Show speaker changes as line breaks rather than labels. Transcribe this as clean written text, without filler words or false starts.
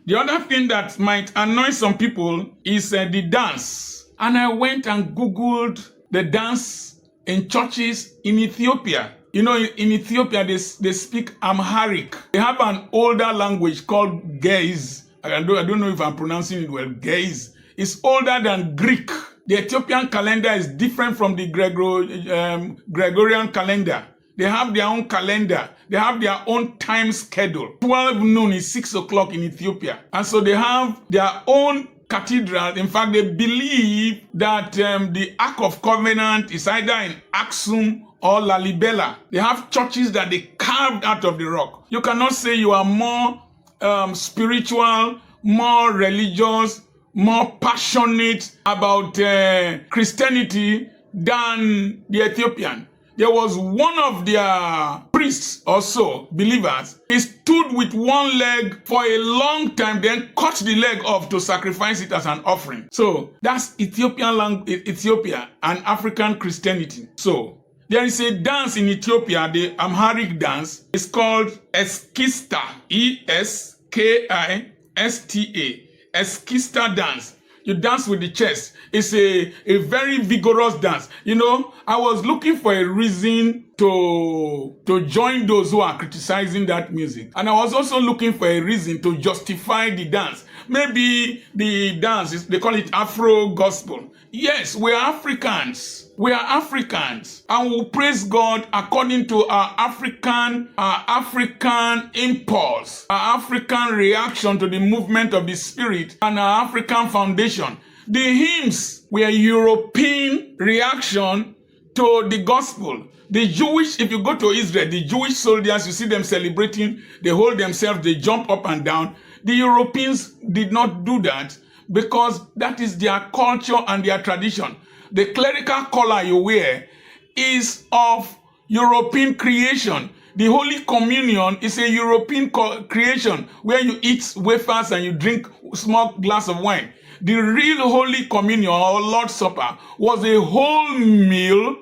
The other thing that might annoy some people is the dance. And I went and Googled the dance in churches in Ethiopia. You know, in Ethiopia, they speak Amharic. They have an older language called Gaise. I don't know if I'm pronouncing it well. Gaise. It's older than Greek. The Ethiopian calendar is different from the Gregorian calendar. They have their own calendar. They have their own time schedule. 12 noon is 6 o'clock in Ethiopia. And so they have their own cathedral. In fact, they believe that the Ark of Covenant is either in Aksum or Lalibela. They have churches that they carved out of the rock. You cannot say you are more spiritual, more religious, more passionate about Christianity than the Ethiopian. There was one of their priests or so, believers, he stood with one leg for a long time, then cut the leg off to sacrifice it as an offering. So that's Ethiopia and African Christianity. So there is a dance in Ethiopia, the Amharic dance. It's called Eskista, Eskista, Eskista dance. You dance with the chest. It's a very vigorous dance. You know, I was looking for a reason to join those who are criticizing that music. And I was also looking for a reason to justify the dance. Maybe the dance, they call it Afro gospel. Yes, we are Africans. We are Africans. And we praise God according to our African impulse, our African reaction to the movement of the Spirit, and our African foundation. The hymns were European reaction to the gospel. The Jewish, if you go to Israel, the Jewish soldiers, you see them celebrating, they hold themselves, they jump up and down. The Europeans did not do that because that is their culture and their tradition. The clerical collar you wear is of European creation. The Holy Communion is a European creation where you eat wafers and you drink small glass of wine. The real Holy Communion or Lord's Supper was a whole meal